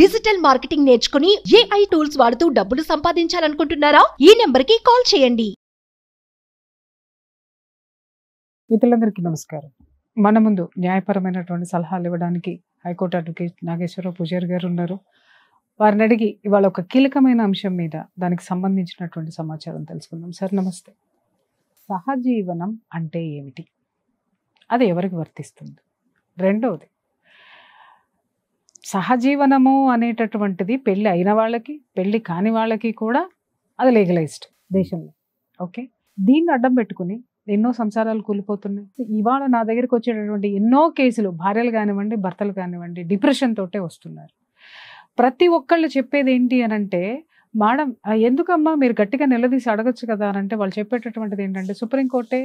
Digital marketing నేర్చుకుని AI tools వాడుతూ డబ్బులు సంపాదించాలనుకుంటున్నారా? ఈ నెంబర్కి కాల్ చేయండి. మిత్రులందరికీ నమస్కారం. మన ముందు న్యాయపరమైనటువంటి సలహాలు ఇవ్వడానికి హైకోర్టు అడ్వకేట్ నాగేశ్వరరావు పూజారి గారు ఉన్నారు. వారిని అడిగి ఇవాళ ఒక కీలకమైన అంశం మీద దానికి సంబంధించినటువంటి సమాచారం తెలుసుకుందాం. సార్ నమస్తే. సహజీవనం అంటే ఏమిటి? అది ఎవరికి వర్తిస్తుంది? రెండవది, సహజీవనము అనేటటువంటిది పెళ్ళి అయిన వాళ్ళకి, పెళ్ళి కాని వాళ్ళకి కూడా అది లీగలైజ్డ్ దేశంలో. ఓకే, దీన్ని అడ్డం పెట్టుకుని ఎన్నో సంసారాలు కూలిపోతున్నాయి. ఇవాళ నా దగ్గరికి వచ్చేటటువంటి ఎన్నో కేసులు భార్యలు కానివ్వండి, భర్తలు కానివ్వండి, డిప్రెషన్ తోటే వస్తున్నారు. ప్రతి ఒక్కళ్ళు చెప్పేది ఏంటి అని అంటే, మేడం ఎందుకమ్మా మీరు గట్టిగా నిలదీసి అడగచ్చు కదా అని అంటే, వాళ్ళు చెప్పేటటువంటిది ఏంటంటే, సుప్రీంకోర్టే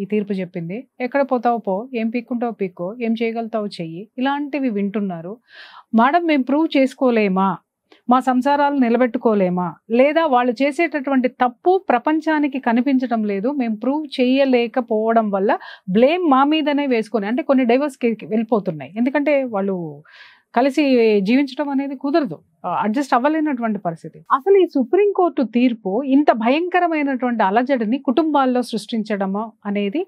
ఈ తీర్పు చెప్పింది, ఎక్కడ పోతావో పో, ఏం పీక్కుంటావో పీక్కో, ఏం చేయగలుగుతావో చెయ్యి, ఇలాంటివి వింటున్నారు. మేడం మేము ప్రూవ్ చేసుకోలేమా, మా సంసారాలు నిలబెట్టుకోలేమా, లేదా వాళ్ళు చేసేటటువంటి తప్పు ప్రపంచానికి కనిపించడం లేదు, మేము ప్రూవ్ చేయలేకపోవడం వల్ల బ్లేమ్ మా మీదనే వేసుకొని, అంటే కొన్ని డైవర్స్కి వెళ్ళిపోతున్నాయి. ఎందుకంటే వాళ్ళు కలిసి జీవించడం అనేది కుదరదు, అడ్జస్ట్ అవ్వలేనటువంటి పరిస్థితి. అసలు ఈ సుప్రీంకోర్టు తీర్పు ఇంత భయంకరమైనటువంటి అలజడిని కుటుంబాల్లో సృష్టించడము అనేది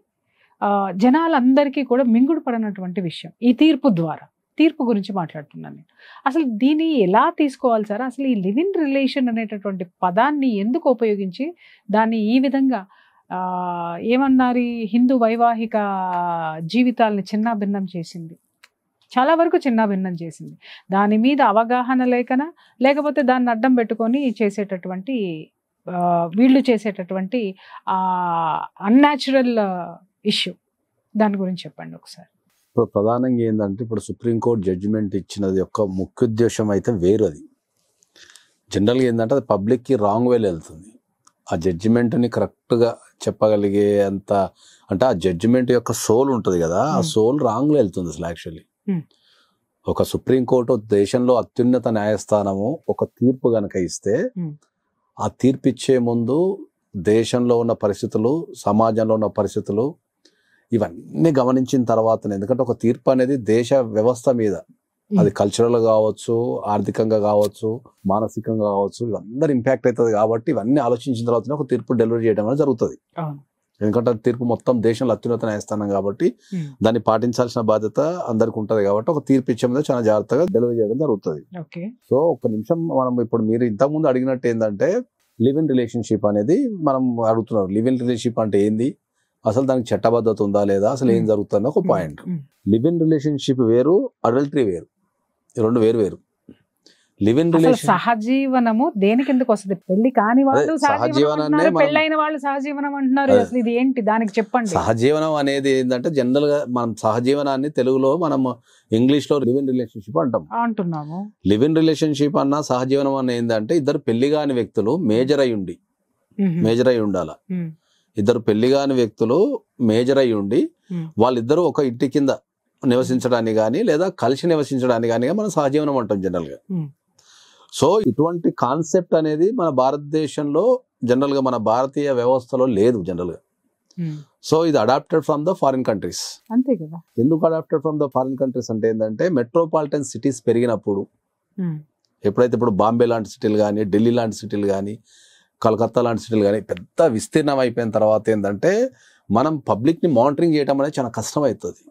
జనాలందరికీ కూడా మింగుడు పడినటువంటి విషయం. ఈ తీర్పు గురించి మాట్లాడుతున్నాను నేను. అసలు దీన్ని ఎలా తీసుకోవాలి సార్? అసలు ఈ లివ్ ఇన్ రిలేషన్ అనేటటువంటి పదాన్ని ఎందుకు ఉపయోగించి దాన్ని ఈ విధంగా ఏమన్నారు, హిందూ వైవాహిక జీవితాలని చిన్నాభిన్నం చేసింది, చాలా వరకు చిన్నాభిన్నం చేసింది. దాని మీద అవగాహన లేకపోతే దాన్ని అడ్డం పెట్టుకొని చేసేటటువంటి వీళ్ళు చేసేటటువంటి అన్యాచురల్ ఇష్యూ, దాని గురించి చెప్పండి ఒకసారి. ఇప్పుడు ప్రధానంగా ఏంటంటే, ఇప్పుడు సుప్రీంకోర్టు జడ్జిమెంట్ ఇచ్చినది యొక్క ముఖ్య ఉద్దేశం అయితే వేరు. అది జనరల్గా ఏంటంటే అది పబ్లిక్కి రాంగ్ వేలో వెళ్తుంది. ఆ జడ్జిమెంట్ని కరెక్ట్గా చెప్పగలిగే అంత, అంటే ఆ జడ్జిమెంట్ యొక్క సోల్ ఉంటుంది కదా, ఆ సోల్ రాంగ్లో వెళ్తుంది అసలు. యాక్చువల్లీ ఒక సుప్రీంకోర్టు దేశంలో అత్యున్నత న్యాయస్థానము ఒక తీర్పు గనక ఇస్తే, ఆ తీర్పు ఇచ్చే ముందు దేశంలో ఉన్న పరిస్థితులు, సమాజంలో ఉన్న పరిస్థితులు ఇవన్నీ గమనించిన తర్వాతనే, ఎందుకంటే ఒక తీర్పు అనేది దేశ వ్యవస్థ మీద, అది కల్చరల్ కావచ్చు, ఆర్థికంగా కావచ్చు, మానసికంగా కావచ్చు, ఇవందరూ ఇంపాక్ట్ అవుతుంది. కాబట్టి ఇవన్నీ ఆలోచించిన తర్వాతనే ఒక తీర్పు డెలివరీ చేయడం అనేది జరుగుతుంది. ఎందుకంటే తీర్పు మొత్తం దేశంలో అత్యున్నత న్యాయస్థానం కాబట్టి దాన్ని పాటించాల్సిన బాధ్యత అందరికి ఉంటుంది. కాబట్టి ఒక తీర్పు ఇచ్చే మీద చాలా జాగ్రత్తగా డెలివరీ చేయడం జరుగుతుంది. సో ఒక నిమిషం మనం ఇప్పుడు మీరు ఇంతకుముందు అడిగినట్టు ఏంటంటే, లివ్ ఇన్ రిలేషన్షిప్ అనేది మనం అడుగుతున్నారు. లివ్ ఇన్ రిలేషన్షిప్ అంటే ఏంది, అసలు దానికి చట్టబద్ధత ఉందా లేదా, అసలు ఏం జరుగుతుందో ఒక పాయింట్. లివ్ ఇన్ రిలేషన్షిప్ వేరు, అడల్టరీ వేరు, రెండు వేరు. లివ్ ఇన్ రిలేషన్, సహజీవనము దేనికి ఎందుకు వస్తుంది? పెళ్లి కాని వాళ్ళు సహజీవనాన్ని, పెళ్ళైన వాళ్ళు సహజీవనం అంటున్నారు. అసలు ఇది ఏంటి, దానికి చెప్పండి. సహజీవనం అనేది ఏంటంటే, జనరల్ గా మనం సహజీవనాన్ని తెలుగులో మనం ఇంగ్లీష్ లో లివ్ ఇన్ రిలేషన్షిప్ అంటున్నాము. లివ్ ఇన్ రిలేషన్షిప్ అన్న సహజీవనం అన్న ఏంటంటే, ఇద్దరు పెళ్లి కాని వ్యక్తులు మేజర్ అయి ఉండాల. ఇద్దరు పెళ్లి కాని వ్యక్తులు మేజర్ అయి ఉండి వాళ్ళిద్దరూ ఒక ఇంటి కింద నివసించడానికి కానీ లేదా కలిసి నివసించడానికి కానీ మనం సహజీవనం అంటాం జనరల్ గా. సో ఇటువంటి కాన్సెప్ట్ అనేది మన భారతదేశంలో జనరల్ గా, మన భారతీయ వ్యవస్థలో లేదు జనరల్ గా. సో ఇది adapted from the foreign countries. అంతే కదా. ఎందుకు adapted from the foreign countries అంటే ఏంటంటే, మెట్రోపాలిటన్ సిటీస్ పెరిగినప్పుడు, ఎప్పుడైతే ఇప్పుడు బాంబే లాంటి సిటీలు కానీ, ఢిల్లీ లాంటి సిటీలు కానీ, కలకత్తా లాంటి సిటీలు కానీ పెద్ద విస్తీర్ణం అయిపోయిన తర్వాత ఏంటంటే, మనం పబ్లిక్ ని మానిటరింగ్ చేయడం అనేది చాలా కష్టం అవుతుంది.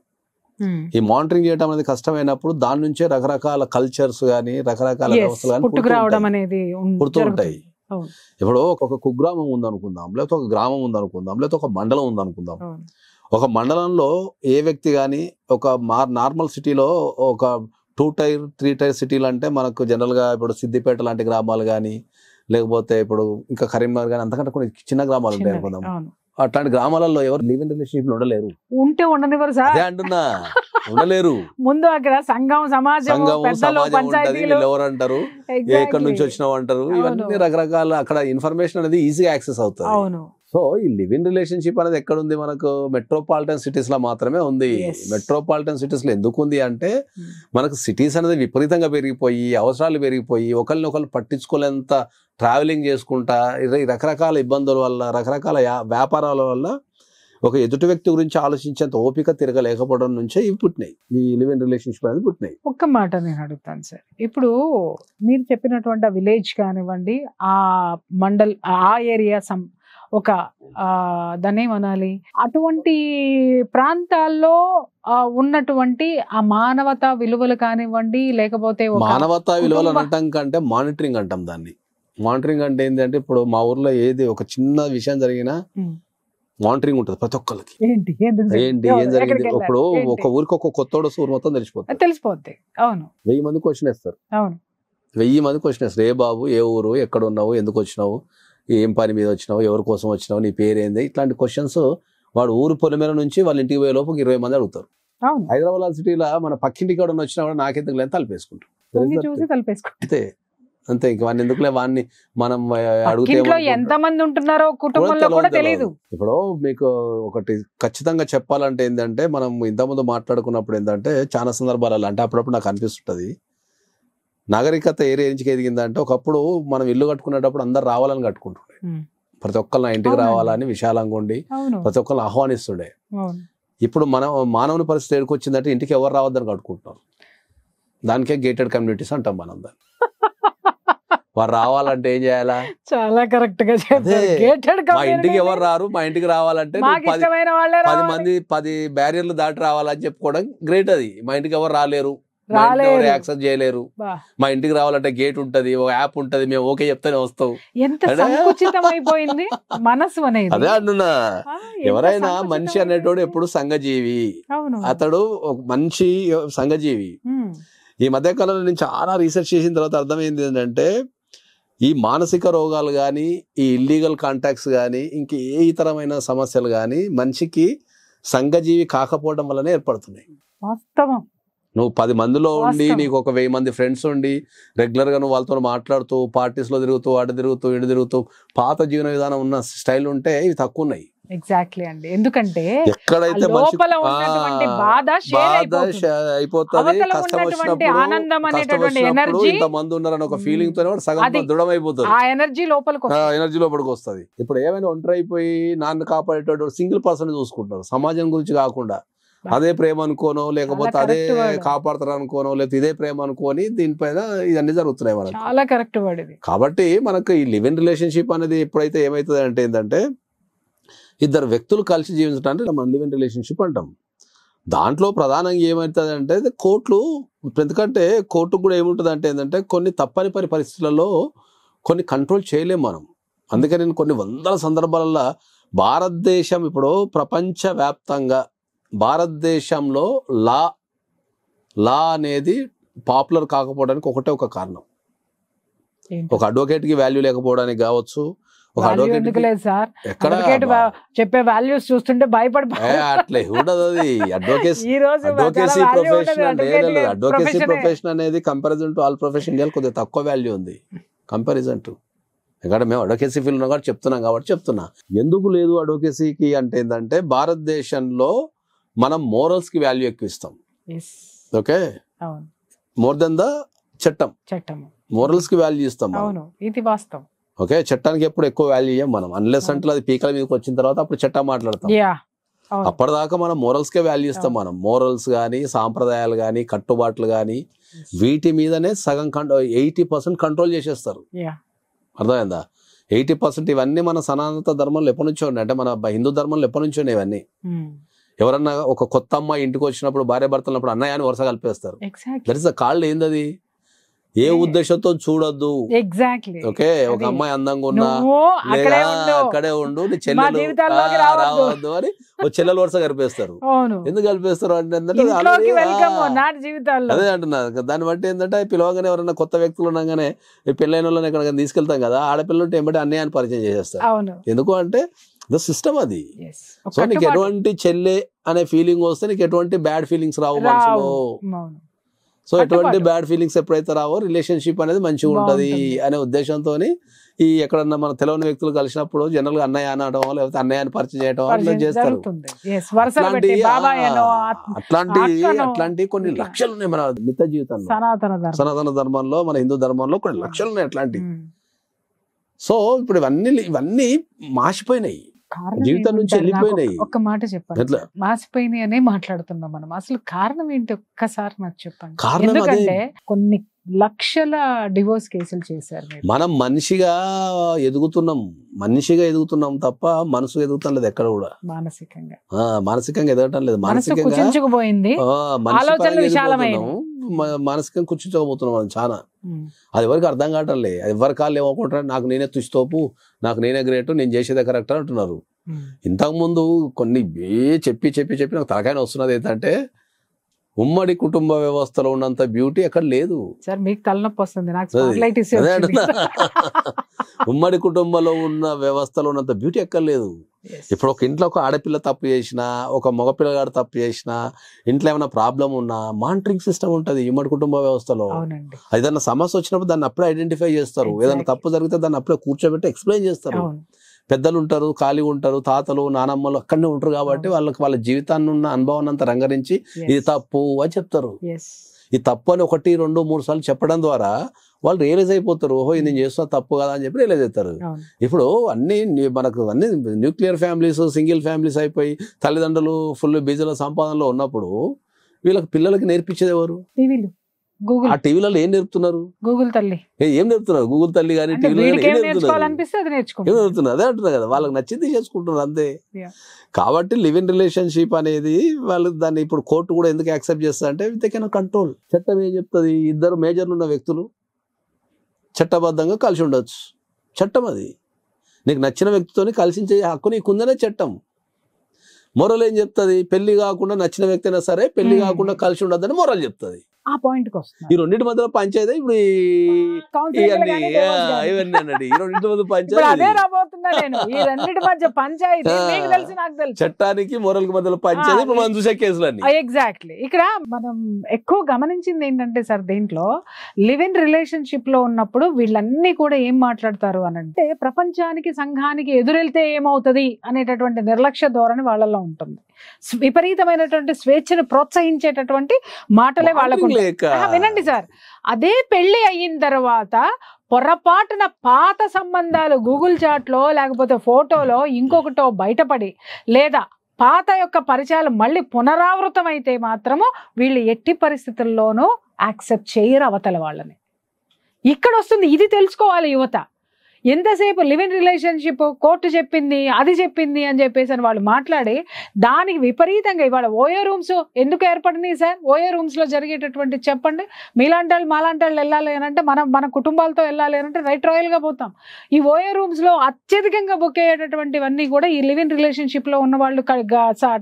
ఈ మానిటరింగ్ చేయడం అనేది కష్టమైనప్పుడు దాని నుంచే రకరకాల కల్చర్స్ కానీ, రకరకాల వ్యవస్థలు కానీ పుడుతుంటాయి. ఇప్పుడు ఒక కుగ్రామం ఉందనుకుందాం, లేకపోతే ఒక గ్రామం ఉందనుకుందాం, లేకపోతే ఒక మండలం ఉందనుకుందాం. ఒక మండలంలో ఏ వ్యక్తి కానీ, ఒక నార్మల్ సిటీలో ఒక 2 టైర్ 3 టైర్ సిటీలు అంటే మనకు జనరల్ గా ఇప్పుడు సిద్దిపేట లాంటి గ్రామాలు కానీ, లేకపోతే ఇప్పుడు ఇంకా కరీంనగర్ కానీ, అంతకంటే కొన్ని చిన్న గ్రామాలు ఉంటాయి అనుకుందాం. అట్లాంటి గ్రామాలలో ఎవరు లివ్ ఇన్ రిలేషన్షిప్ లో ఉండలేరు. ఉంటే ఉండనివ్వరు సార్, అంటున్నా, ఉండలేరు. ముందు అక్కడ సంఘం సమాజం ఉంటది, వీళ్ళు ఎవరు అంటారు, ఎక్కడి నుంచి వచ్చినావు అంటారు, ఇవన్నీ రకరకాల అక్కడ ఇన్ఫర్మేషన్ అనేది ఈజీగా యాక్సెస్ అవుతుంది. సో ఈ లివ్ ఇన్ రిలేషన్షిప్ అనేది ఎక్కడ ఉంది? మనకు మెట్రోపాలిటన్ సిటీస్ లో మాత్రమే ఉంది. మెట్రోపాలిటన్ సిటీస్ లో ఎందుకు ఉంది అంటే, మనకు సిటీస్ అనేది విపరీతంగా పెరిగిపోయి, అవసరాలు పెరిగిపోయి, ఒకరినొకరు పట్టించుకోలేంత ట్రావెలింగ్ చేసుకుంటా, రకరకాల ఇబ్బందుల వల్ల, రకరకాల వ్యాపారాల వల్ల ఒక ఎదుటి వ్యక్తి గురించి ఆలోచించేంత ఓపిక తిరగలేకపోవడం నుంచే ఇవి పుట్టినాయి, ఈ లివ్ ఇన్ రిలేషన్షిప్ అనేది పుట్టినాయి. ఒక్క మాట నేను అడుగుతాను సార్, ఇప్పుడు మీరు చెప్పినటువంటి ఆ విలేజ్ కానివ్వండి, ఆ మండల్, ఆ ఏరియా ఒక దాన్ని ఏమనాలి, అటువంటి ప్రాంతాల్లో ఉన్నటువంటి ఆ మానవతా విలువలు కానివ్వండి, లేకపోతే మానవతా విలువలు అనటం కంటే మానిటరింగ్ అంటాం దాన్ని. మానిటరింగ్ అంటే ఏంటంటే ఇప్పుడు మా ఊర్లో ఏది ఒక చిన్న విషయం జరిగినా మానిటరింగ్ ఉంటుంది ప్రతి ఒక్కరికి. ఏంటి ఏం జరిగింది, ఇప్పుడు ఒక ఊరికి ఒక కొత్తోడు ఊరు మొత్తం తెలిసిపోద్ది. అవును, 1000 మంది క్వశ్చన్ వేస్తారు. అవును, 1000 మంది క్వశ్చన్ వేస్తారు. ఏ బాబు, ఏ ఊరు, ఎక్కడ ఉన్నావు, ఎందుకు వచ్చినావు, ఏం పని మీద వచ్చినావు, ఎవరి కోసం వచ్చినావు, నీ పేరేంది, ఇట్లాంటి క్వశ్చన్స్ వాడు ఊరు పొలిమేర నుంచి వాళ్ళ ఇంటికి పోయే లోపు 20 మంది అడుగుతారు. హైదరాబాద్ సిటీలో మన పక్కింటికి కూడా వచ్చినా కూడా నాకెందుకు లేదు తలపేసుకుంటారు. అంతే, ఇంక వాడిని ఎందుకులే, వాడిని మనం అడిగితే ఎంత మంది ఉంటున్నారో కుటుంబంలో కూడా తెలియదు. ఇప్పుడు మీకు ఒకటి ఖచ్చితంగా చెప్పాలంటే ఏంటంటే, మనం ఇంతకుముందు మాట్లాడుకున్నప్పుడు ఏంటంటే చాలా సందర్భాలలో అంటే అప్పుడప్పుడు నాకు అనిపిస్తుంటది, నాగరికత ఏ రేంజ్కి ఎదిగిందంటే ఒకప్పుడు మనం ఇల్లు కట్టుకునేటప్పుడు అందరు రావాలని కట్టుకుంటుండే, ప్రతి ఒక్కరు నా ఇంటికి రావాలని విశాలంగా ఉండి ప్రతి ఒక్కరు ఆహ్వానిస్తుండే. ఇప్పుడు మానవుని పరిస్థితి ఏడుకు వచ్చిందంటే ఇంటికి ఎవరు రావద్దని కట్టుకుంటున్నారు. దానికే గేటెడ్ కమ్యూనిటీస్ అంటాం మనం దాన్ని. వారు రావాలంటే ఏం చేయాలా? చాలా కరెక్ట్ గా మా ఇంటికి ఎవరు రారు, మా ఇంటికి రావాలంటే 10 మంది 10 బ్యారియర్లు దాటి రావాలని చెప్పుకోవడం గ్రేట్. అది మా ఇంటికి ఎవరు రాలేరు, యాక్సెస్ చేయలేరు, మా ఇంటికి రావాలంటే గేట్ ఉంటది, ఒక యాప్ ఉంటది, మేము ఓకే చెప్తేనే వస్తావు. సంకుచితమైపోయింది మనసు అనేది. అదే అంటున్నా, ఎవరైనా మనిషి అనేటోడు ఎప్పుడు సంఘజీవి, అతడు ఒక మంచి సంఘజీవి. ఈ మధ్యకాలంలో నేను చాలా రీసెర్చ్ చేసిన తర్వాత అర్థమైంది ఏంటంటే, ఈ మానసిక రోగాలు కానీ, ఈ ఇల్లీగల్ కాంటాక్ట్స్ కానీ, ఇంక ఏ ఇతరమైన సమస్యలు కానీ మనిషికి సంఘజీవి కాకపోవడం వల్లనే ఏర్పడుతున్నాయి. వాస్తవం. నువ్వు 10 మందిలో ఉండి నీకు ఒక 1000 మంది ఫ్రెండ్స్ ఉండి రెగ్యులర్ గా నువ్వు వాళ్ళతో మాట్లాడుతూ పార్టీస్ లో తిరుగుతూ అటు తిరుగుతూ ఇటు తిరుగుతూ పాత జీవన విధానం ఉన్న స్టైల్ ఉంటే ఇవి తక్కువ ఉన్నాయి. ఎగ్జాక్ట్లీ అండి, ఎందుకంటే ఎక్కడైతే లోపల ఉన్నటువంటి బాధ అయిపోతుంది, కష్టం వచ్చినప్పుడు ఇంతమంది ఉన్నారని ఒక ఫీలింగ్ తో సగం దృఢమైపోతుంది, ఆ ఎనర్జీ లోపలికి వస్తుంది. ఇప్పుడు ఏమైనా ఒంటరి అయిపోయి నాన్న కాపాడేటటువంటి సింగిల్ పర్సన్ చూసుకుంటారు, సమాజం గురించి కాకుండా. అదే ప్రేమ అనుకోనో, లేకపోతే అదే కాపాడతారు అనుకోనో, లేకపోతే ఇదే ప్రేమ అనుకోని దీనిపైన ఇవన్నీ జరుగుతున్నాయి మనకి. చాలా కరెక్ట్ వర్డ్. కాబట్టి మనకు ఈ లివ్ ఇన్ రిలేషన్షిప్ అనేది ఎప్పుడైతే ఏమవుతుంది అంటే ఏంటంటే, ఇద్దరు వ్యక్తులు కలిసి జీవించడానికి మనం లివ్ ఇన్ రిలేషన్షిప్ అంటాం. దాంట్లో ప్రధానంగా ఏమవుతుంది అంటే కోర్టులు, ఎందుకంటే కోర్టుకు కూడా ఏముంటుంది అంటే ఏంటంటే కొన్ని తప్పని పరిస్థితులలో కొన్ని కంట్రోల్ చేయలేము మనం. అందుకని నేను కొన్ని వందల సందర్భాలలో భారతదేశం ఇప్పుడు ప్రపంచవ్యాప్తంగా భారతదేశంలో లా అనేది పాపులర్ కాకపోవడానికి ఒక కారణం. ఒక అడ్వకేట్ కి వాల్యూ లేకపోవడానికి కావచ్చు, ఒక అడ్వకేట్ చెప్పే వాల్యూస్ చూస్తుంటే భయపడి అట్లా ఉండదు. అది అడ్వకేసీ ప్రొఫెషన్ అనేది కంపారిజన్ టు ఆల్ ప్రొఫెషన్ కొద్దిగా తక్కువ వాల్యూ ఉంది కంపారిజన్ టు. ఎందుకంటే మేము అడ్వకేసీ ఫీల్డ్ ఉన్నా కాబట్టి చెప్తున్నాం కాబట్టి చెప్తున్నా. ఎందుకు లేదు అడ్వకేసీకి అంటే ఏంటంటే, భారతదేశంలో మనం మోరల్స్ కి వాల్యూ ఎక్కువ ఇస్తాం. ఓకే, మోర్ దెన్ ద చట్టం. మోరల్స్ కి వాల్యూ ఇస్తాం. ఇది వాస్తవం. ఓకే, చట్టానికి ఎప్పుడు ఎక్కువ వాల్యూ ఇయ్యం మనం, అన్లెస్ అంటే అది పీకల మీదకి వచ్చిన తర్వాత అప్పుడు చట్టం మాట్లాడతాం. అప్పటిదాకా మనం మోరల్స్ కే వాల్యూ ఇస్తాం. మనం మోరల్స్ గానీ, సాంప్రదాయాలు గానీ, కట్టుబాట్లు గానీ వీటి మీదనే సగం 80% కంట్రోల్ చేసేస్తారు. అర్థమైందా? 80% ఇవన్నీ మన సనాతన ధర్మంలో ఎప్పటి నుంచో ఉన్నాయి. అంటే మన హిందూ ధర్మంలో ఎప్పటి నుంచో ఉన్నాయి ఇవన్నీ. ఎవరన్నా ఒక కొత్త అమ్మాయి ఇంటికి వచ్చినప్పుడు భార్య భర్తలప్పుడు అన్నయ్య అని వరుస కలిపేస్తారు. దట్ ఇస్ ద కాల్డ్ ఏందది, ఏ ఉద్దేశంతో చూడొద్దు. ఓకే, ఒక అమ్మాయి అందంగా ఉన్నా లేదా అక్కడే ఉండు, నీ చెల్లెలు రావద్దు అని ఒక చెల్లెలు వరుస కలిపేస్తారు. ఎందుకు కలిపేస్తారు అంటే అదే అంటున్నా. దాన్ని బట్టి ఏంటంటే పిలవగానే ఎవరైనా కొత్త వ్యక్తులు ఉండగానే పెళ్ళైన వాళ్ళని ఎక్కడికైనా తీసుకెళ్తాం కదా, ఆడపిల్లలు ఉంటే ఏమంటే అన్నయ్య పరిచయం చేసేస్తారు. ఎందుకు అంటే ద సిస్టమ్ అది. సో నీకు ఎటువంటి చెల్లె అనే ఫీలింగ్ వస్తే నీకు ఎటువంటి బ్యాడ్ ఫీలింగ్స్ రావు మనసులో. సో ఎటువంటి బ్యాడ్ ఫీలింగ్స్ ఎప్పుడైతే రావో రిలేషన్షిప్ అనేది మంచిగా ఉంటది అనే ఉద్దేశంతో ఈ ఎక్కడన్నా మన తెలియని వ్యక్తులు కలిసినప్పుడు జనరల్ గా అన్నయ్య అనడం లేకపోతే అన్నయ్య అని పరిచయం చేయడం అట్లా చేస్తారు. అట్లాంటి కొన్ని లక్షలు ఉన్నాయి మన నిత్య జీవితంలో. సనాతన ధర్మంలో, మన హిందూ ధర్మంలో కొన్ని లక్షలు ఉన్నాయి అట్లాంటివి. సో ఇప్పుడు ఇవన్నీ మాసిపోయినాయి. కారణం జీవితం నుంచి ఏమంటారు? నాకు వెళ్ళిపోయినాయి. ఒక్క మాట చెప్పండి ఎట్లా? సార్. మాసిపోయినాయి అనే మాట్లాడుతున్నాం మనం. అసలు కారణం ఏంటి ఒక్కసారి నాకు చెప్పండి. కారణం అదే. ఎందుకంటే కొన్ని లక్షల డివోర్స్ కేసులు చేశారు మీరు. మనం మనిషిగా ఎదుగుతున్నాం తప్ప మనసు ఎదుగుతాం లేదు ఎక్కడ కూడా. మానసికంగా మానసికంగా ఎదగటం లేదు. మనసు మానసికంగా కుచించుకుపోయింది. మనిషి ఆలోచనలు పరంగా విశాలమైనవి. ఎదిగిపోతున్నాం. మానసికంగా కూర్చుంచకపోతున్నాం మనం చాలా. అది ఎవరికి అర్థం కావట్లే. అది ఎవరి కాళ్ళు ఏమనుకుంటారు, నాకు నేనే తుస్తోపు, నాకు నేనే గ్రేట్, నేను చేసేదే కరెక్ట్ అంటున్నారు. ఇంతకుముందు కొన్ని చెప్పి నాకు తలకాయ వస్తున్నది ఏంటంటే ఉమ్మడి కుటుంబ వ్యవస్థలో ఉన్నంత బ్యూటీ ఎక్కడ లేదు సార్. మీకు తలనొప్పి వస్తుంది, నాకు స్పాట్లైట్ ఇస్తే అదే వచ్చింది. ఉమ్మడి కుటుంబంలో ఉన్న వ్యవస్థలో ఉన్నంత బ్యూటీ ఎక్కడ లేదు. ఇప్పుడు ఒక ఇంట్లో ఒక ఆడపిల్ల తప్పు చేసినా, ఒక మగపిల్లగాడు తప్పు చేసినా, ఇంట్లో ఏమైనా ప్రాబ్లం ఉన్నా మానిటరింగ్ సిస్టమ్ ఉంటుంది ఉమ్మడి కుటుంబ వ్యవస్థలో. అవునండి. ఏదైనా సమస్య వచ్చినప్పుడు దాన్ని అప్పుడే ఐడెంటిఫై చేస్తారు. ఏదైనా తప్పు జరిగితే దాన్ని అప్పుడే కూర్చోబెట్టి ఎక్స్ప్లెయిన్ చేస్తారు. అవును. పెద్దలు ఉంటారు, ఖాళీ ఉంటారు, తాతలు నానమ్మలు అక్కడనే ఉంటారు కాబట్టి వాళ్ళ జీవితాన్ని ఉన్న అనుభవాన్ని అంతా రంగరించి ఇది తప్పు అని చెప్తారు. ఈ తప్పు అని 1, 2, 3 సార్లు చెప్పడం ద్వారా వాళ్ళు రియలైజ్ అయిపోతారు. ఓహో ఇది నేను చేస్తున్నా తప్పు కదా అని చెప్పి రియలైజ్ అవుతారు. ఇప్పుడు మనకు అన్ని న్యూక్లియర్ ఫ్యామిలీస్, సింగిల్ ఫ్యామిలీస్ అయిపోయి తల్లిదండ్రులు ఫుల్ బిజీలో సంపాదనలో ఉన్నప్పుడు వీళ్ళకి పిల్లలకి నేర్పించేది ఎవరు? టీవీలు, గూగుల్. ఆ టీవీలలో ఏం నేర్పుతున్నారు? గూగుల్ తల్లి ఏం నేర్పుతున్నారు? గూగుల్ తల్లి కానీ టీవీలో నేర్చుకోవాలనిపిస్తే అది నేర్చుకుంటారు. నేర్పుతున్నారు. అదే అంటున్నారు కదా, వాళ్ళకి నచ్చింది చేసుకుంటున్నారు అంతే. కాబట్టి లివ్ ఇన్ రిలేషన్షిప్ అనేది వాళ్ళు దాన్ని ఇప్పుడు కోర్టు కూడా ఎందుకు యాక్సెప్ట్ చేస్తా అంటే దే కెన్ కంట్రోల్. చట్టం ఏం చెప్తుంది? 2 మేజర్లు ఉన్న వ్యక్తులు చట్టబద్ధంగా కలిసి ఉండొచ్చు. చట్టం అది. నీకు నచ్చిన వ్యక్తితో కలిసించే హక్కు నీకుందనే చట్టం. మొరల్ ఏం చెప్తుంది? పెళ్లి కాకుండా నచ్చిన వ్యక్తి అయినా సరే పెళ్లి కాకుండా కలిసి ఉండొద్దని మొరల్ చెప్తుంది. ఆ పాయింట్ కి వస్తుంది. ఈ రెండింటి మధ్యలో పంచాయతీ ఇప్పుడు ఇవన్నీ అన్నాడు. ఈ రెండింటి మధ్య పంచాయతీ చట్టానికి మొరల్ కి మధ్యలో పంచాయతీ ఇప్పుడు మనం చూసే కేసులన్నీ. ఎగ్జాక్ట్లీ. ఇక్కడ మనం ఎక్కువ గమనించింది ఏంటంటే సార్, దీంట్లో లివ్ ఇన్ రిలేషన్షిప్ లో ఉన్నప్పుడు వీళ్ళన్నీ కూడా ఏం మాట్లాడతారు అని అంటే ప్రపంచానికి, సంఘానికి ఎదురెళ్తే ఏమవుతుంది అనేటటువంటి నిర్లక్ష్య ధోరణి వాళ్ళలో ఉంటుంది. విపరీతమైనటువంటి స్వేచ్ఛను ప్రోత్సహించేటటువంటి మాటలే వాళ్ళకు. వినండి సార్, అదే పెళ్లి అయిన తర్వాత పొరపాటున పాత సంబంధాలు గూగుల్ చాట్లో లేకపోతే ఫోటోలో ఇంకొకటో బయటపడి లేదా పాత యొక్క పరిచయాలు మళ్ళీ పునరావృతం అయితే మాత్రము వీళ్ళు ఎట్టి పరిస్థితుల్లోనూ యాక్సెప్ట్ చేయరు అవతల వాళ్ళని. ఇక్కడ వస్తుంది, ఇది తెలుసుకోవాలి యువత. ఎంతసేపు లివ్ ఇన్ రిలేషన్షిప్ కోర్టు చెప్పింది, అది చెప్పింది అని చెప్పేసి అని వాళ్ళు మాట్లాడి దానికి విపరీతంగా ఇవాళ ఓయో రూమ్స్ ఎందుకు ఏర్పడినాయి సార్? ఓయో రూమ్స్ లో జరిగేటటువంటి చెప్పండి. మీలాంటి వాళ్ళు మాలాంటి వాళ్ళు వెళ్ళాలి అని అంటే మన కుటుంబాలతో వెళ్ళాలి అని అంటే రైట్ రాయల్ గా పోతాం. ఈ ఓయో రూమ్స్ లో అత్యధికంగా బుక్ అయ్యేటటువంటివన్నీ కూడా ఈ లివ్ ఇన్ రిలేషన్షిప్ లో ఉన్న వాళ్ళు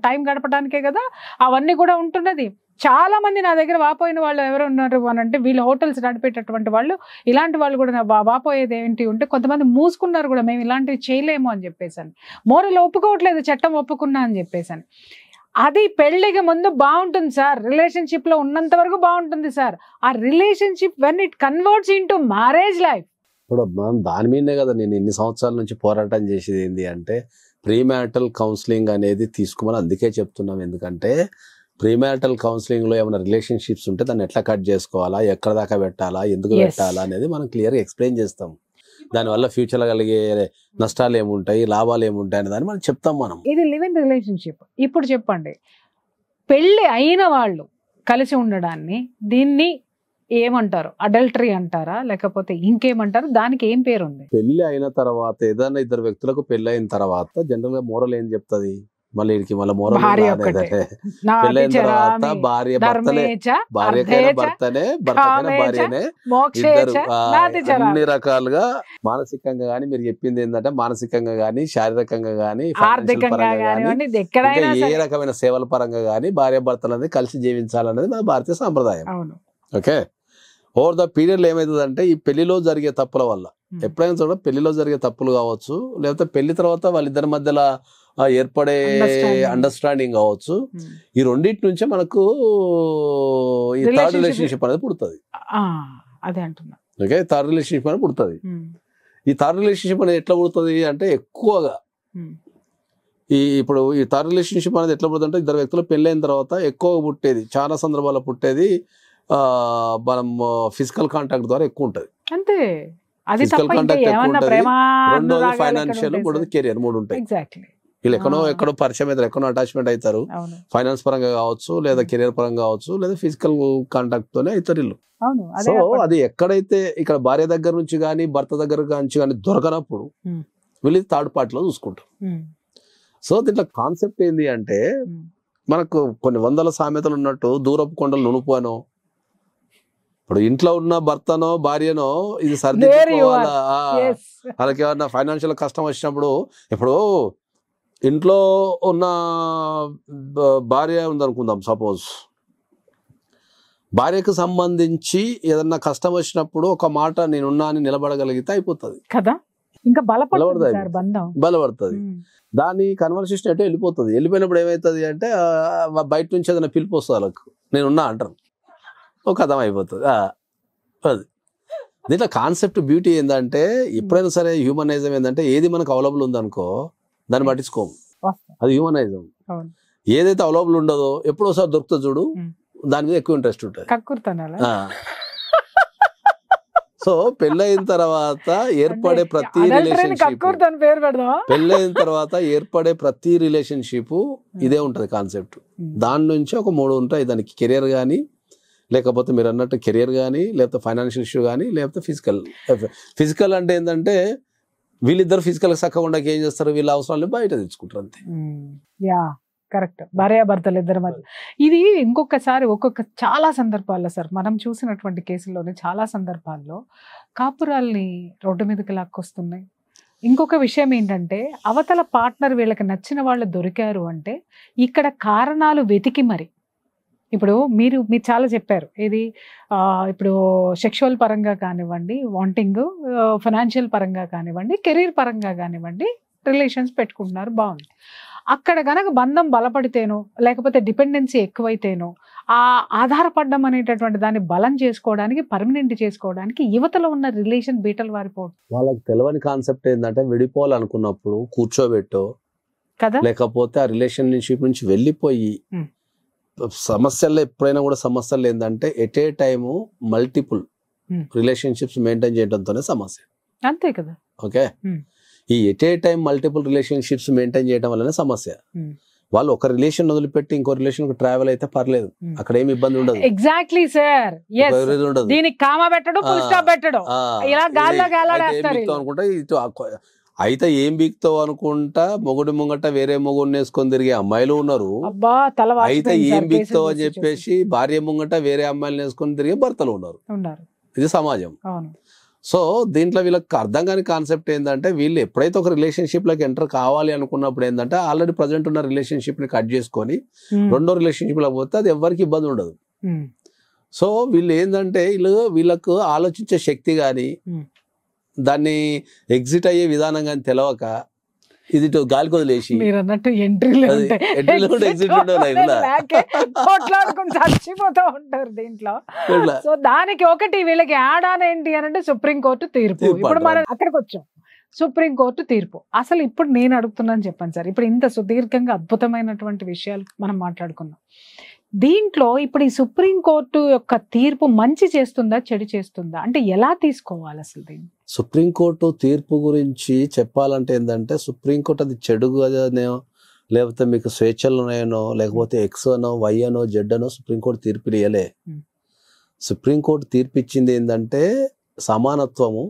టైం గడపడానికే కదా అవన్నీ కూడా ఉంటున్నది. చాలా మంది నా దగ్గర వాపోయిన వాళ్ళు ఎవరు ఉన్నారు అని అంటే వీళ్ళు హోటల్స్ నడిపేటటువంటి వాళ్ళు, ఇలాంటి వాళ్ళు కూడా వాపోయేది ఏంటి ఉంటే కొంతమంది మూసుకున్నారు కూడా, మేము ఇలాంటివి చేయలేము అని చెప్పేసాను. మోరల్ ఒప్పుకోవట్లేదు, చట్టం ఒప్పుకున్నా అని చెప్పేసాను. అది పెళ్లికి ముందు బాగుంటుంది సార్, రిలేషన్షిప్ లో ఉన్నంత వరకు బాగుంటుంది సార్. ఆ relationship when it converts into marriage life. ఇప్పుడు మనం దాని మీదనే కదా నేను ఇన్ని సంవత్సరాల నుంచి పోరాటం చేసేది ఏంటి అంటే ప్రీమ్యారిటల్ కౌన్సిలింగ్ అనేది తీసుకోమని అందుకే చెప్తున్నాం. ఎందుకంటే ప్రీమ్యారిటల్ కౌన్సిలింగ్ లో ఏమైనా రిలేషన్షిప్స్ ఉంటే దాన్ని ఎట్లా కట్ చేసుకోవాలా, ఎక్కడ దాకా పెట్టాలా, ఎందుకు పెట్టాలా అనేది మనం క్లియర్గా ఎక్స్ప్లెయిన్ చేస్తాం. దానివల్ల ఫ్యూచర్లో కలిగే నష్టాలు ఏముంటాయి, లాభాలు ఏముంటాయి అనే దాన్ని మనం చెప్తాం. మనం ఇది లివ్ ఇన్ రిలేషన్షిప్. ఇప్పుడు చెప్పండి, పెళ్లి అయిన వాళ్ళు కలిసి ఉండడాన్ని దీన్ని ఏమంటారు? అడల్టరీ అంటారా లేకపోతే ఇంకేమంటారు? దానికి ఏం పేరు ఉంది? పెళ్లి అయిన తర్వాత ఏదైనా 2 వ్యక్తులకు పెళ్లి అయిన తర్వాత జనరల్ గా మోరల్ ఏం చెప్తుంది? మళ్ళీ మోరల్ భార్య పెళ్ళైన తర్వాత భార్య భర్తనే, భార్యకైనా భర్తనే, భర్తకైనా భార్యనే, ఇద్దరు అన్ని రకాలుగా మానసికంగా గానీ, మీరు చెప్పింది ఏంటంటే మానసికంగా గానీ, శారీరకంగా గానీ, ఏ రకమైన సేవల పరంగా గానీ భార్య భర్తలనేది కలిసి జీవించాలనేది మన భారతీయ సాంప్రదాయం. ఓకే, ఓవర్ ద పీరియడ్ ఏమవుతుందంటే ఈ పెళ్లిలో జరిగే తప్పుల వల్ల ఎప్పుడైనా చూడ పెళ్లిలో జరిగే తప్పులు కావచ్చు, లేకపోతే పెళ్లి తర్వాత వాళ్ళిద్దరి మధ్యలో ఏర్పడే అండర్స్టాండింగ్ కావచ్చు, ఈ రెండింటి నుంచే మనకు ఈ థర్డ్ రిలేషన్షిప్ అనేది పుడుతుంది. అదే అంటున్నా. ఓకే, థర్డ్ రిలేషన్షిప్ అనేది పుడుతుంది. ఈ థర్డ్ రిలేషన్షిప్ అనేది ఎట్లా పుడుతుంది అంటే ఎక్కువగా ఇప్పుడు ఈ థర్డ్ రిలేషన్షిప్ అనేది ఎట్లా పుడుతుంది అంటే 2 వ్యక్తులు పెళ్ళైన తర్వాత ఎక్కువగా పుట్టేది, చాలా సందర్భాల్లో పుట్టేది మనం ఫిజికల్ కాంటాక్ట్ ద్వారా ఎక్కువ ఉంటది. అంతే, ఫిజికల్ కాంటాక్ట్ ఎక్కువ ఉంటది. రెండోది ఫైనాన్షియల్, మూడోది కెరియర్, 3 ఉంటాయి. వీళ్ళు ఎక్కడో పరిచయం అవుతారు, ఎక్కడో అటాచ్మెంట్ అవుతారు. అవును ఫైనాన్స్ పరంగా కావచ్చు, లేదా కెరియర్ పరంగా కావచ్చు, లేదా ఫిజికల్ కాంటాక్ట్ తోనే అవుతారు వీళ్ళు. అవును సో అదే అది ఎక్కడైతే ఇక్కడ భార్య దగ్గర నుంచి కానీ భర్త దగ్గర నుంచి కానీ దొరకనప్పుడు ఉమ్. వీళ్ళు థర్డ్ పార్టీలో చూసుకుంటారు. ఉమ్. సో దీంట్లో కాన్సెప్ట్ ఏంది అంటే ఉమ్. మనకు కొన్ని వందల సామెతలు ఉన్నట్టు దూరపు కొండలు నునుపు అనో, ఇప్పుడు ఇంట్లో ఉన్న భర్తనో భార్యనో ఇది సర్దిపోవాలా, Yes. వాళ్ళకి ఏమన్నా ఫైనాన్షియల్ కష్టం వచ్చినప్పుడు, ఇప్పుడు ఇంట్లో ఉన్న భార్య ఉందనుకుందాం, సపోజ్ భార్యకు సంబంధించి ఏదన్నా కష్టం వచ్చినప్పుడు ఒక మాట నేనున్నా అని నిలబడగలిగితే అయిపోతుంది కదా, ఇంకా బలపడుతుంది బలపడతాయి. సార్ బంధం. బలపడుతుంది. దాని కన్వర్సేషన్ ఎటో వెళ్ళిపోతుంది. వెళ్ళిపోయినప్పుడు ఏమవుతుంది అంటే బయట నుంచి ఏదైనా పిలుపు వస్తుంది వాళ్ళకు, నేనున్నా అంటారు, ఒక కథం అయిపోతుంది. అది దీంట్లో కాన్సెప్ట్ బ్యూటీ ఏంటంటే ఎప్పుడైనా సరే హ్యూమనైజం ఏంటంటే ఏది మనకు అవైలబుల్ ఉందనుకో దాన్ని పట్టించుకోము, అది హ్యూమనైజం. అవును. ఏదైతే అవైలబుల్ ఉండదో ఎప్పుడోసారి దొరుకుతుంది చూడు, దాని మీద ఎక్కువ ఇంట్రెస్ట్ ఉంటుంది. కక్కుర్తానాలా? సో పెళ్ళైన తర్వాత ఏర్పడే ప్రతి రిలేషన్షిప్, పేరు పెడదాం, పెళ్ళైన తర్వాత ఏర్పడే ప్రతి రిలేషన్షిప్ ఇదే ఉంటది కాన్సెప్ట్. దాని నుంచి ఒక 3 ఉంటాయి. దానికి కెరియర్ కానీ, లేకపోతే మీరు అన్నట్టు కెరియర్ కానీ, లేకపోతే ఫైనాన్షియల్ ఇష్యూ కానీ, లేకపోతే ఫిజికల్ అంటే ఏంటంటే వీళ్ళిద్దరు ఫిజికల్ చక్కగా ఉండక ఏం చేస్తారు, వీళ్ళ అవసరాలు బయట తెచ్చుకుంటారు అంతే. Yeah correct. భార్యాభర్తలు ఇద్దరి మధ్య ఇది ఇంకొకసారి చాలా సందర్భాల్లో సార్ మనం చూసినటువంటి కేసుల్లోనే చాలా సందర్భాల్లో కాపురాల్ని రోడ్డు మీదకి లాక్కొస్తున్నాయి. ఇంకొక విషయం ఏంటంటే అవతల పార్ట్నర్ వీళ్ళకి నచ్చిన వాళ్ళు దొరికారు అంటే ఇక్కడ కారణాలు వెతికి మరి, ఇప్పుడు మీరు చాలా చెప్పారు, ఇది ఇప్పుడు సెక్షువల్ పరంగా కానివ్వండి, వాంటింగ్, ఫైనాన్షియల్ పరంగా కానివ్వండి, కెరీర్ పరంగా కానివ్వండి, రిలేషన్స్ పెట్టుకుంటున్నారు, బాగుంది. అక్కడ గనక బంధం బలపడితేనో లేకపోతే డిపెండెన్సీ ఎక్కువైతేనో ఆ ఆధారపడడం అనేటటువంటి దాన్ని బలం చేసుకోవడానికి, పర్మనెంట్ చేసుకోవడానికి యువతలో ఉన్న రిలేషన్ బీటలు వారిపోవడం. వాళ్ళకి తెలియని కాన్సెప్ట్ ఏంటంటే విడిపోవాలనుకున్నప్పుడు కూర్చోబెట్టో కదా, లేకపోతే ఆ రిలేషన్షిప్ నుంచి వెళ్ళిపోయి సమస్యల్లో ఎప్పుడైనా కూడా సమస్యలు ఏంటంటే at a time multiple relationships maintain చేయడంతోనే సమస్య. అంతే కదా. ఓకే, ఈ at a time multiple relationships maintain చేయడం వల్లనే సమస్య. వాళ్ళు ఒక రిలేషన్ వదిలిపెట్టి ఇంకో రిలేషన్ కు ట్రావెల్ అయితే పర్లేదు, అక్కడ ఏమి ఇబ్బంది ఉండదు. ఎగ్జాక్ట్లీ సార్, దీనికి కామా పెట్టడు, ఫుల్ స్టాప్ పెట్టడు, ఇలా గాల్లో గాలాడేస్తారు అనుకుంటా. ఇటు అయితే ఏం బీక్తావు అనుకుంటా మొగుడి ముంగట వేరే మొగుడిని వేసుకొని తిరిగే అమ్మాయిలు ఉన్నారు. అయితే ఏం బీక్తావు అని చెప్పేసి భార్య ముంగట వేరే అమ్మాయిలు వేసుకొని తిరిగే భర్తలు ఉన్నారు. ఇది సమాజం. సో దీంట్లో వీళ్ళకి అర్థం కాని కాన్సెప్ట్ ఏంటంటే వీళ్ళు ఎప్పుడైతే ఒక రిలేషన్షిప్ లోకి ఎంటర్ కావాలి అనుకున్నప్పుడు ఏంటంటే ఆల్రెడీ ప్రజెంట్ ఉన్న రిలేషన్షిప్ ని కట్ చేసుకొని రెండో రిలేషన్షిప్ లో పోతే అది ఎవరికి ఇబ్బంది ఉండదు. సో వీళ్ళు ఏంటంటే వీళ్ళకు ఆలోచించే శక్తి కానీ దాన్ని ఎగ్జిట్ అయ్యే విధానం కానీ తెలవక ఇది గాలికి వదిలేసి మీరు అన్నట్టు ఎంట్రీలో ఎగ్జిట్ చచ్చిపోతూ ఉంటారు దీంట్లో. సో దానికి ఒకటి వీళ్ళకి యాడ్ ఆన్ ఏంటి అని అంటే సుప్రీంకోర్టు తీర్పు. ఇప్పుడు మనం అక్కడికి వచ్చాం, సుప్రీంకోర్టు తీర్పు. అసలు ఇప్పుడు నేను అడుగుతున్నాను చెప్పండి సార్, ఇప్పుడు ఇంత సుదీర్ఘంగా అద్భుతమైనటువంటి విషయాలు మనం మాట్లాడుకున్నాం, దీంట్లో ఇప్పుడు ఈ సుప్రీంకోర్టు యొక్క తీర్పు మంచి చేస్తుందా చెడు చేస్తుందా అంటే ఎలా తీసుకోవాలి అసలు దీన్ని? సుప్రీంకోర్టు తీర్పు గురించి చెప్పాలంటే ఏంటంటే సుప్రీంకోర్టు అది చెడుగానో లేకపోతే మీకు స్వేచ్ఛలున్నాయనో లేకపోతే ఎక్స్ అనో వై అనో జెడ్ అనో సుప్రీంకోర్టు తీర్పు ఇయ్యలే. సుప్రీంకోర్టు తీర్పు ఇచ్చింది ఏంటంటే సమానత్వము,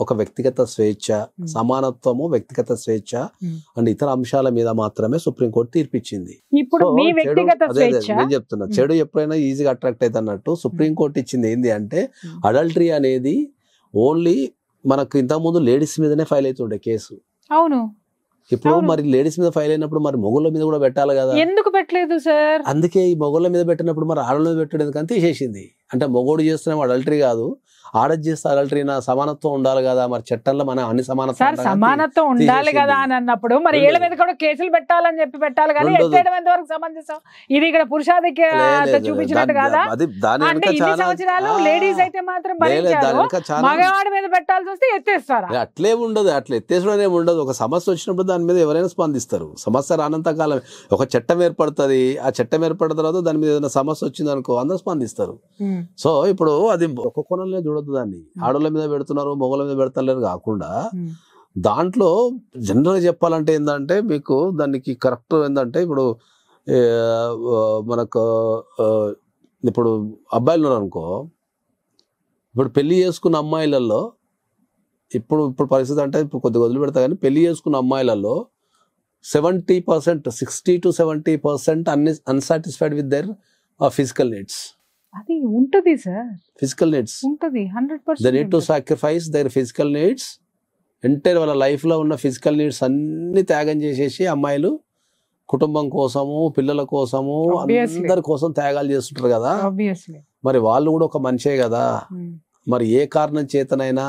ఒక వ్యక్తిగత స్వేచ్ఛ, సమానత్వము, వ్యక్తిగత స్వేచ్ఛ అండ్ ఇతర అంశాల మీద మాత్రమే సుప్రీంకోర్టు తీర్పిచ్చింది. ఇప్పుడు నేను చెప్తున్నా, చెడు ఎప్పుడైనా ఈజీగా అట్రాక్ట్ అయితే అన్నట్టు సుప్రీంకోర్టు ఇచ్చింది ఏంది అంటే అడల్టరీ అనేది ఓన్లీ మనకు ఇంతకుముందు లేడీస్ మీదనే ఫైల్ అవుతుండే కేసు. అవును, ఇప్పుడు మరి లేడీస్ మీద ఫైల్ అయినప్పుడు మరి మొగుళ్ళ మీద కూడా పెట్టాలి కదా, ఎందుకు పెట్టలేదు సార్? అందుకే ఈ మొగుళ్ళ మీద పెట్టినప్పుడు మరి ఆడల మీద పెట్టడం ఎందుకంటే తీసేసింది. అంటే మొగోడు చేస్తున్నాం అడల్టరీ కాదు, ఆడది చేస్తే అడల్టరీ, నా సమానత్వం ఉండాలి కదా, మరి చట్టంలో మన అన్ని సమానత్వం ఉండాలి కదా అని అన్నప్పుడు మరి ఏళ్ళ మీద కూడా కేసులు పెట్టాలని చెప్పి పెట్టాలి కానీ ఎత్తేయడం ఎంతవరకు సమంజసం? ఇది ఇక్కడ పురుషాధిక్యత చూపించినట్టు కదా. అంటే ఇన్ని సంవత్సరాలు లేడీస్ అయితే మాత్రం భరించారు, మగవాడి మీద పెట్టాల్సి వస్తే ఎత్తేస్తారు. అట్లే ఉండదు, అట్లా ఎత్తేసడం ఏమి ఉండదు. ఒక సమస్య వచ్చినప్పుడు దాని మీద ఎవరైనా స్పందిస్తారు. సమస్య రానంత కాలం ఒక చట్టం ఏర్పడుతుంది, ఆ చట్టం ఏర్పడిన తర్వాత దాని మీద ఏదైనా సమస్య వచ్చింది అనుకో అందరూ స్పందిస్తారు. సో ఇప్పుడు అది ఒక కోణంలో చూడొద్దు, దాన్ని ఆడోళ్ళ మీద పెడుతున్నారు మొగల మీద పెడతలేరు కాకుండా దాంట్లో జనరల్గా చెప్పాలంటే ఏంటంటే మీకు దానికి కరెక్ట్ ఏంటంటే ఇప్పుడు మనకు ఇప్పుడు అబ్బాయిలు ఉన్నారు అనుకో, ఇప్పుడు పెళ్లి చేసుకున్న అమ్మాయిలలో ఇప్పుడు పరిస్థితి అంటే ఇప్పుడు కొద్దిగా వదిలిపెడతా కానీ పెళ్లి చేసుకున్న అమ్మాయిలలో 70%, 60 to 70% unsatisfied with their physical needs. అది ఉంటది సార్, ఫిజికల్ నీడ్స్ ఉంటది 100%. They need to sacrifice their physical needs. Entire వాళ్ళ లైఫ్లో ఉన్న ఫిజికల్ నీడ్స్ అన్ని త్యాగం చేసేసి అమ్మాయిలు కుటుంబం కోసము, పిల్లల కోసము, అందరి కోసం త్యాగాలు చేస్తుంటారు కదా. మరి వాళ్ళు కూడా ఒక మనిషే కదా. మరి ఏ కారణం చేతనైనా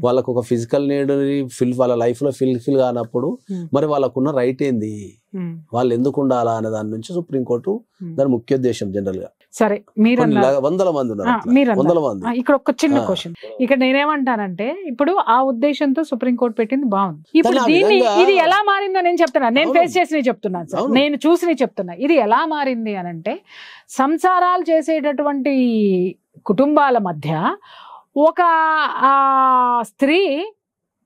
వాళ్ళకు ఒక ఫిజికల్ నీడ్ వాళ్ళ లైఫ్ లో ఫిల్ కానప్పుడు మరి వాళ్ళకున్న రైట్ ఏంది, వాళ్ళు ఎందుకు ఉండాలా అనే దాని నుంచి సుప్రీంకోర్టు దాని ముఖ్య ఉద్దేశం. జనరల్ గా సరే మీరు వందల మంది ఉన్నారు, ఇక్కడ ఒక చిన్న క్వశ్చన్ ఇక్కడ నేనేమంటానంటే, ఇప్పుడు ఆ ఉద్దేశంతో సుప్రీంకోర్టు పెట్టింది బాగుంది. ఇప్పుడు దీన్ని ఇది ఎలా మారిందో నేను చెప్తున్నా, నేను ఫేస్ చేసి చెప్తున్నాను సార్, నేను చూసి చెప్తున్నా. ఇది ఎలా మారింది అని అంటే, సంసారాలు చేసేటటువంటి కుటుంబాల మధ్య ఒక స్త్రీ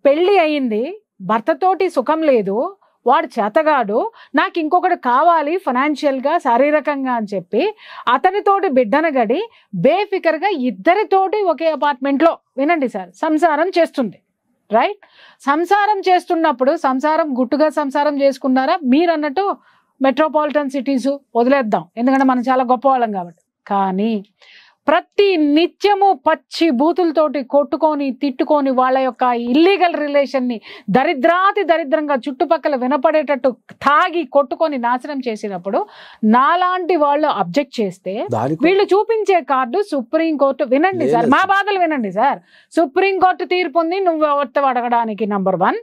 పెళ్లి అయింది, భర్తతోటి సుఖం లేదు, వాడు చేతగాడు, నాకు ఇంకొకటి కావాలి ఫైనాన్షియల్గా శారీరకంగా అని చెప్పి అతనితోటి బిడ్డను గడి బేఫికర్గా ఇద్దరితోటి ఒకే అపార్ట్మెంట్లో, వినండి సార్, సంసారం చేస్తుంది. రైట్? సంసారం చేస్తున్నప్పుడు సంసారం గుట్టుగా సంసారం చేసుకున్నారా? మీరు అన్నట్టు మెట్రోపాలిటన్ సిటీస్ వదిలేద్దాం, ఎందుకంటే మనం చాలా గొప్పవాళ్ళం కాబట్టి. కానీ ప్రతి నిత్యము పచ్చి బూతులతోటి కొట్టుకొని తిట్టుకొని వాళ్ళ యొక్క ఇల్లీగల్ రిలేషన్ని దరిద్రంగా చుట్టుపక్కల వినపడేటట్టు తాగి కొట్టుకొని నాశనం చేసినప్పుడు నాలాంటి వాళ్ళు అబ్జెక్ట్ చేస్తే వీళ్ళు చూపించే కార్డు సుప్రీంకోర్టు, వినండి సార్, మా బాధలు వినండి సార్, సుప్రీంకోర్టు తీర్పు ఉంది నువ్వు ఎవరితో అడగడానికి, నంబర్ 1.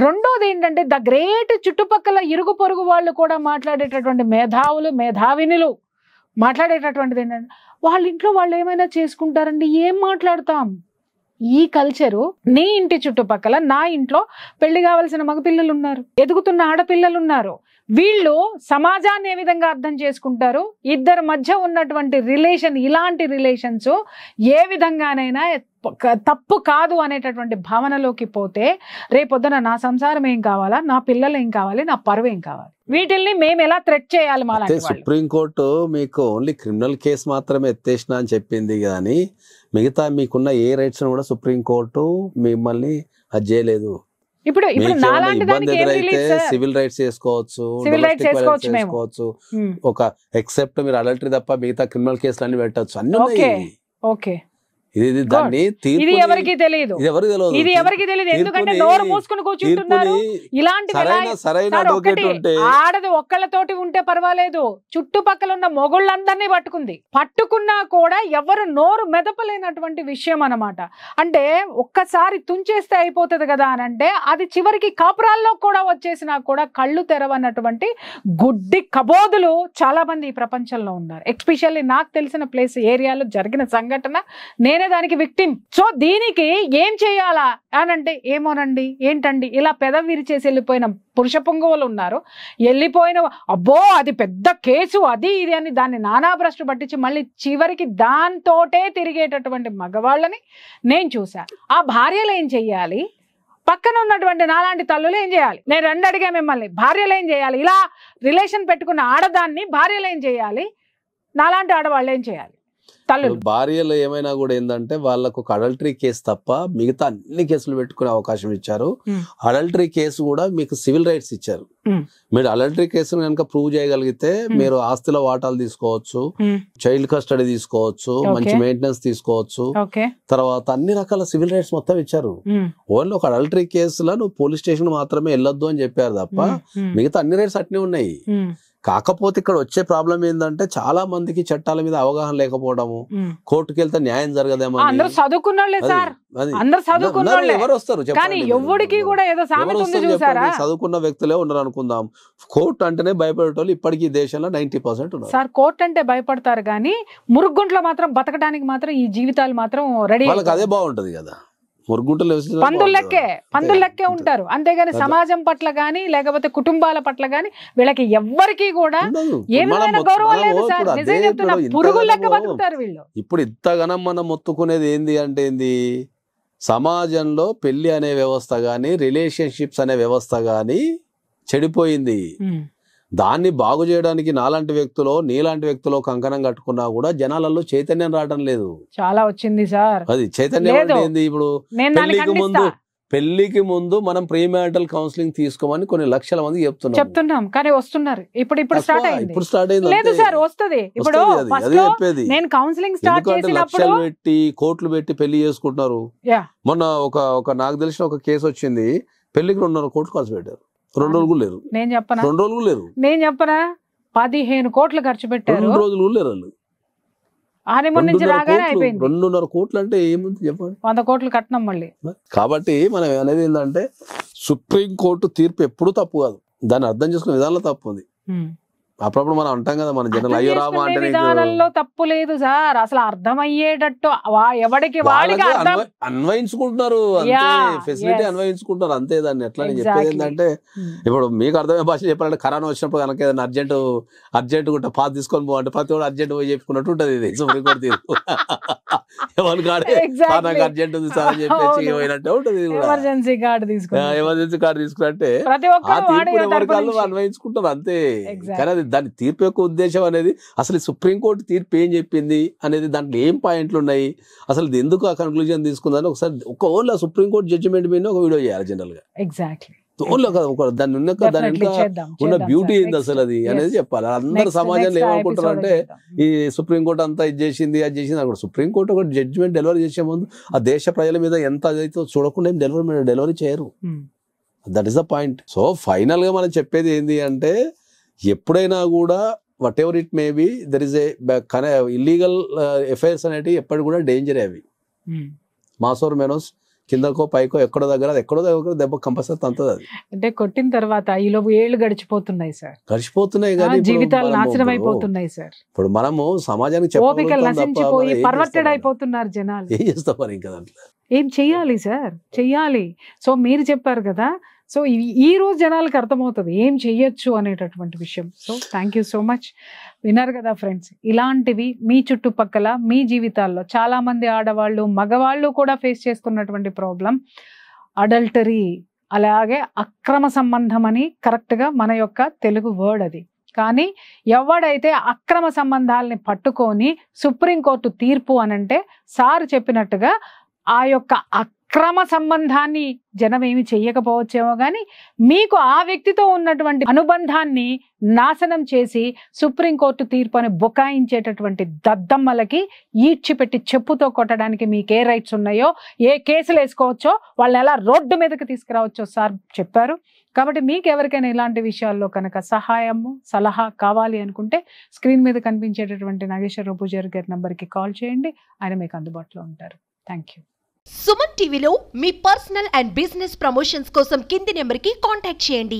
రెండోది ఏంటంటే, ద గ్రేట్ చుట్టుపక్కల ఇరుగు పొరుగు వాళ్ళు కూడా మాట్లాడేటటువంటి మేధావినులు మాట్లాడేటటువంటిది ఏంటంటే, వాళ్ళ ఇంట్లో వాళ్ళు ఏమైనా చేసుకుంటారండి, ఏం మాట్లాడతాం? ఈ కల్చరు నీ ఇంటి చుట్టుపక్కల, నా ఇంట్లో పెళ్లి కావాల్సిన మగపిల్లలు ఉన్నారు, ఎదుగుతున్న ఆడపిల్లలు ఉన్నారు. వీళ్ళు సమాజాన్ని ఏ విధంగా అర్థం చేసుకుంటారు? ఇద్దరి మధ్య ఉన్నటువంటి రిలేషన్, ఇలాంటి రిలేషన్స్ ఏ విధంగానైనా తప్పు కాదు అనేటటువంటి భావనలోకి పోతే రేపొద్దున నా సంసారం ఏం కావాలా, నా పిల్లలు ఏం కావాలి, నా పరువు ఏం కావాలి, వీటిల్ని మేము ఎలా థ్రెట్ చేయాలి? సుప్రీంకోర్టు మీకు ఓన్లీ క్రిమినల్ కేసు మాత్రమే ఎత్తేసిన అని చెప్పింది కానీ మిగతా మీకున్న ఏ రైట్స్ కూడా సుప్రీంకోర్టు మిమ్మల్ని అది చేయలేదు. ఇప్పుడు ఇబ్బంది ఎదురైతే సివిల్ రైట్స్ చేసుకోవచ్చు, ఒక ఎక్సెప్ట్ మీరు అడల్టరీ తప్ప మిగతా క్రిమినల్ కేసులు అన్ని పెట్టచ్చు, అన్ని ఓకే. ఇది దాన్ని ఇది ఎవరికి తెలియదు, ఇది ఎవరికి తెలియదు, ఎందుకంటే నోరు మూసుకుని కూర్చుంటున్నారు. ఇలాంటి ఆడది ఒక్కళ్ళతోటి ఉంటే పర్వాలేదు, చుట్టుపక్కల ఉన్న మొగుళ్ళందరినీ పట్టుకున్నా కూడా ఎవరు నోరు మెదపలేనటువంటి విషయం అన్నమాట. అంటే ఒక్కసారి తుంచేస్తే అయిపోతుంది కదా అని అంటే, అది చివరికి కాపురాల్లో కూడా వచ్చేసినా కూడా కళ్ళు తెరవన్నటువంటి గుడ్డి కబోదులు చాలా మంది ఈ ప్రపంచంలో ఉన్నారు. ఎస్పెషల్లీ నాకు తెలిసిన ప్లేస్ ఏరియాలో జరిగిన సంఘటన, నేనే దానికి విక్టిమ్. సో దీనికి ఏం చేయాలా అని అంటే, ఏమోనండి ఏంటండి ఇలా పెదవి విరిచేసి వెళ్ళిపోయిన పురుష పొంగువులు ఉన్నారు, వెళ్ళిపోయిన అబ్బో అది పెద్ద కేసు అది ఇది అని దాన్ని నానాభ్రష్టు పట్టించి మళ్ళీ చివరికి దాంతోటే తిరిగేటటువంటి మగవాళ్ళని నేను చూసా. ఆ భార్యలు ఏం చెయ్యాలి, పక్కన ఉన్నటువంటి నాలాంటి తల్లులు ఏం చేయాలి? నేను రెండు అడిగా మిమ్మల్ని, భార్యలు ఏం చేయాలి? ఇలా రిలేషన్ పెట్టుకున్న ఆడదాన్ని భార్యలు ఏం చేయాలి, నాలాంటి ఆడవాళ్ళు ఏం చేయాలి? భార్యలు ఏమైనా కూడా ఏంటంటే వాళ్ళకు ఒక అడల్టరీ కేసు తప్ప మిగతా అన్ని కేసులు పెట్టుకునే అవకాశం ఇచ్చారు. అడల్టరీ కేసు కూడా మీకు సివిల్ రైట్స్ ఇచ్చారు. మీరు అడల్టరీ కేసును కనుక ప్రూవ్ చేయగలిగితే మీరు ఆస్తిలో వాటాలు తీసుకోవచ్చు, చైల్డ్ కస్టడీ తీసుకోవచ్చు, మంచి మెయింటెనెన్స్ తీసుకోవచ్చు, తర్వాత అన్ని రకాల సివిల్ రైట్స్ మొత్తం ఇచ్చారు. ఓన్లీ ఒక అడల్టరీ కేసులో నువ్వు పోలీస్ స్టేషన్ మాత్రమే వెళ్ళొద్దు అని చెప్పారు తప్ప మిగతా అన్ని రైట్స్ అట్నే ఉన్నాయి. కాకపోతే ఇక్కడ వచ్చే ప్రాబ్లం ఏంటంటే, చాలా మందికి చట్టాల మీద అవగాహన లేకపోవడము, కోర్టుకి వెళ్తే న్యాయం జరగదేమో. ఎవరు వస్తారు చదువుకున్న వ్యక్తులే ఉన్నారు అనుకుందాం. కోర్టు అంటేనే భయపడేటోళ్ళు ఇప్పటికీ దేశంలో 90% ఉన్నారు. సార్ కోర్టు అంటే భయపడతారు కానీ మురుగుంట్లో మాత్రం బతకడానికి మాత్రం ఈ జీవితాలు మాత్రం రెడీ, వాళ్ళకి అదే బాగుంటది కదా. పందులకే ఉంటారు, అంతేగాని సమాజం పట్ల గానీ లేకపోతే కుటుంబాల పట్ల గానీ వీళ్ళకి ఎవ్వరికి కూడా ఏమైనా గౌరవం లేదు సార్. నిజంగా చెప్తున్నా, పురుగులు లెక్క బతుకుతారు వీళ్ళు. ఇప్పుడు ఇంతగానం మనం మొత్తుకునేది ఏంది అంటే, ఏంది సమాజంలో పెళ్లి అనే వ్యవస్థ కానీ రిలేషన్షిప్స్ అనే వ్యవస్థ కానీ చెడిపోయింది. దాన్ని బాగు చేయడానికి నాలాంటి వ్యక్తులు నీలాంటి వ్యక్తులు కంకణం కట్టుకున్నా కూడా జనాలలో చైతన్యం రావడం లేదు. చాలా వచ్చింది సార్. అది చైతన్యం అంటే ఏంది? ఇప్పుడు పెళ్లికి ముందు మనం ప్రీమారిటల్ కౌన్సిలింగ్ తీసుకోమని కొన్ని లక్షల మంది చెప్తున్నాం కానీ వస్తున్నారు. ఇప్పుడు స్టార్ట్ అయింది. లేదు సార్ వస్తుంది. ఇప్పుడు చెప్పేది నేను కౌన్సిలింగ్ స్టార్ట్ చేసినప్పుడు లక్షలు పెట్టి కోట్లు పెట్టి పెళ్లి చేసుకుంటున్నారు. మొన్న ఒక నాకు తెలిసిన ఒక కేసు వచ్చింది, పెళ్లికి 2.5 కోట్లు ఖర్చు పెట్టారు. 2 రోజులు లేరు. నేను చెప్పనా 2 రోజులు లేరు. నేను చెప్పనా 15 కోట్లు ఖర్చు పెట్టారు. 2 రోజులు లేరు వాళ్ళు. హనీమూన్ నుంచి రాగానే అయిపోయింది. 2.5 కోట్లు అంటే ఏముంది చెప్పండి. 100 కోట్లు కట్నం మళ్ళీ. కాబట్టి మనం అనేది ఏంటంటే సుప్రీం కోర్టు తీర్పు ఎప్పుడు తప్పు కాదు, దాన్ని అర్థం చేసుకునే విధానంలో తప్పు ఉంది. అప్పుడప్పుడు మనం అంటాం కదా మన జనాలు అయ్యో రామా అంటే విధానంలో తప్పు లేదు సార్. అసలు అర్థమయ్యేటట్టు ఎవడికి వాడికి అన్వయించుకుంటున్నారు, ఫెసిలిటీ అన్వయించుకుంటున్నారు అంతే. దాన్ని ఎట్లా నేను చెప్పేది ఏంటంటే ఇప్పుడు మీకు అర్థమయ్యే భాష చెప్పాలంటే కరోనా వచ్చినప్పుడు కనుక ఏదైనా అర్జెంట్ ఉంటే పాత తీసుకొని పోవంటే ప్రతి ఒక్కరు అర్జెంట్ పోయి చెప్పుకున్నట్టు ఉంటుంది ఇది సుప్రీంకోర్టు తీర్పు. ఎవరి కాడే నాకు అర్జెంట్ ఉంది సార్ అని చెప్పేసి పోయినట్టే ఉంటుంది. ఎమర్జెన్సీ కార్డు తీసుకున్నట్టే ఆ తీర్పు ఎవరి కాళ్ళు అన్వయించుకుంటారు అంతే. కానీ దాని తీర్పు యొక్క ఉద్దేశం అనేది అసలు సుప్రీంకోర్టు తీర్పు ఏం చెప్పింది అనేది, దాంట్లో ఏం పాయింట్లు ఉన్నాయి, అసలు ఎందుకు ఆ కన్క్లూజన్ తీసుకుందని ఒకసారి ఓన్లీ సుప్రీంకోర్టు జడ్జిమెంట్ మీద ఒక వీడియో చేయాలి జనరల్ గా. ఎగ్జాక్ట్లీ దాని ఉన్న బ్యూటీ ఏంది అసలు అది అనేది చెప్పాలి. అందరు సమాజంలో ఏమనుకుంటారు అంటే ఈ సుప్రీంకోర్టు అంతా ఇది చేసింది అది చేసింది అనుకుంటారు. సుప్రీంకోర్టు ఒక జడ్జిమెంట్ డెలివరీ చేసే ముందు ఆ దేశ ప్రజల మీద ఎంత అదైతే చూడకుండా ఏం డెలివరీ చేయరు. That is the point. So final గా మనం చెప్పేది ఏంటి అంటే ఎప్పుడైనా కూడా whatever it may be there is a illegal affairs అనేవి ఎప్పటి కూడా డేంజరే. అవి మాసోర్ మెనోస్ కిందకో పైకో ఎక్కడో దగ్గర దెబ్బ కంపల్సరీ తంతది. అది అంటే కొట్టిన తర్వాత ఈలోపు ఏళ్ళు గడిచిపోతున్నాయి సార్. కానీ జీవితాలు నాశనం అయిపోతున్నాయి సార్. ఇప్పుడు మనము సమాజానికి నశించిపోయి పర్వర్టెడ్ అయిపోతున్నారు జనాలు. ఏం చేస్తాం మరి ఇంకా దాంట్లో ఏం చెయ్యాలి సార్, చెయ్యాలి. సో మీరు చెప్పారు కదా, సో ఈ రోజు జనాలకు అర్థమవుతుంది ఏం చెయ్యొచ్చు అనేటటువంటి విషయం. So thank you so much. విన్నారు కదా ఫ్రెండ్స్, ఇలాంటివి మీ చుట్టుపక్కల మీ జీవితాల్లో చాలా మంది ఆడవాళ్ళు మగవాళ్ళు కూడా ఫేస్ చేస్తున్నటువంటి ప్రాబ్లం అడల్టరీ, అలాగే అక్రమ సంబంధం అని కరెక్ట్గా మన యొక్క తెలుగు వర్డ్ అది. కానీ ఎవడైతే అక్రమ సంబంధాలని పట్టుకొని సుప్రీంకోర్టు తీర్పు అనంటే సార్ చెప్పినట్టుగా ఆ యొక్క అక్రమ సంబంధాన్ని జనం ఏమి చెయ్యకపోవచ్చేమో కానీ మీకు ఆ వ్యక్తితో ఉన్నటువంటి అనుబంధాన్ని నాశనం చేసి సుప్రీంకోర్టు తీర్పు అని బుకాయించేటటువంటి దద్దమ్మలకి ఈడ్చిపెట్టి చెప్పుతో కొట్టడానికి మీకు ఏ రైట్స్ ఉన్నాయో, ఏ కేసులు వేసుకోవచ్చో, వాళ్ళని ఎలా రోడ్డు మీదకి తీసుకురావచ్చో సార్ చెప్పారు. కాబట్టి మీకు ఎవరికైనా ఇలాంటి విషయాల్లో కనుక సహాయము సలహా కావాలి అనుకుంటే స్క్రీన్ మీద కనిపించేటటువంటి నాగేశ్వరరావు పూజారి గారి నంబర్కి కాల్ చేయండి, ఆయన మీకు అందుబాటులో ఉంటారు. Thank you. సుమన్ టీవీలో మీ పర్సనల్ అండ్ బిజినెస్ ప్రమోషన్స్ కోసం కింది నెంబర్కి కాంటాక్ట్ చేయండి.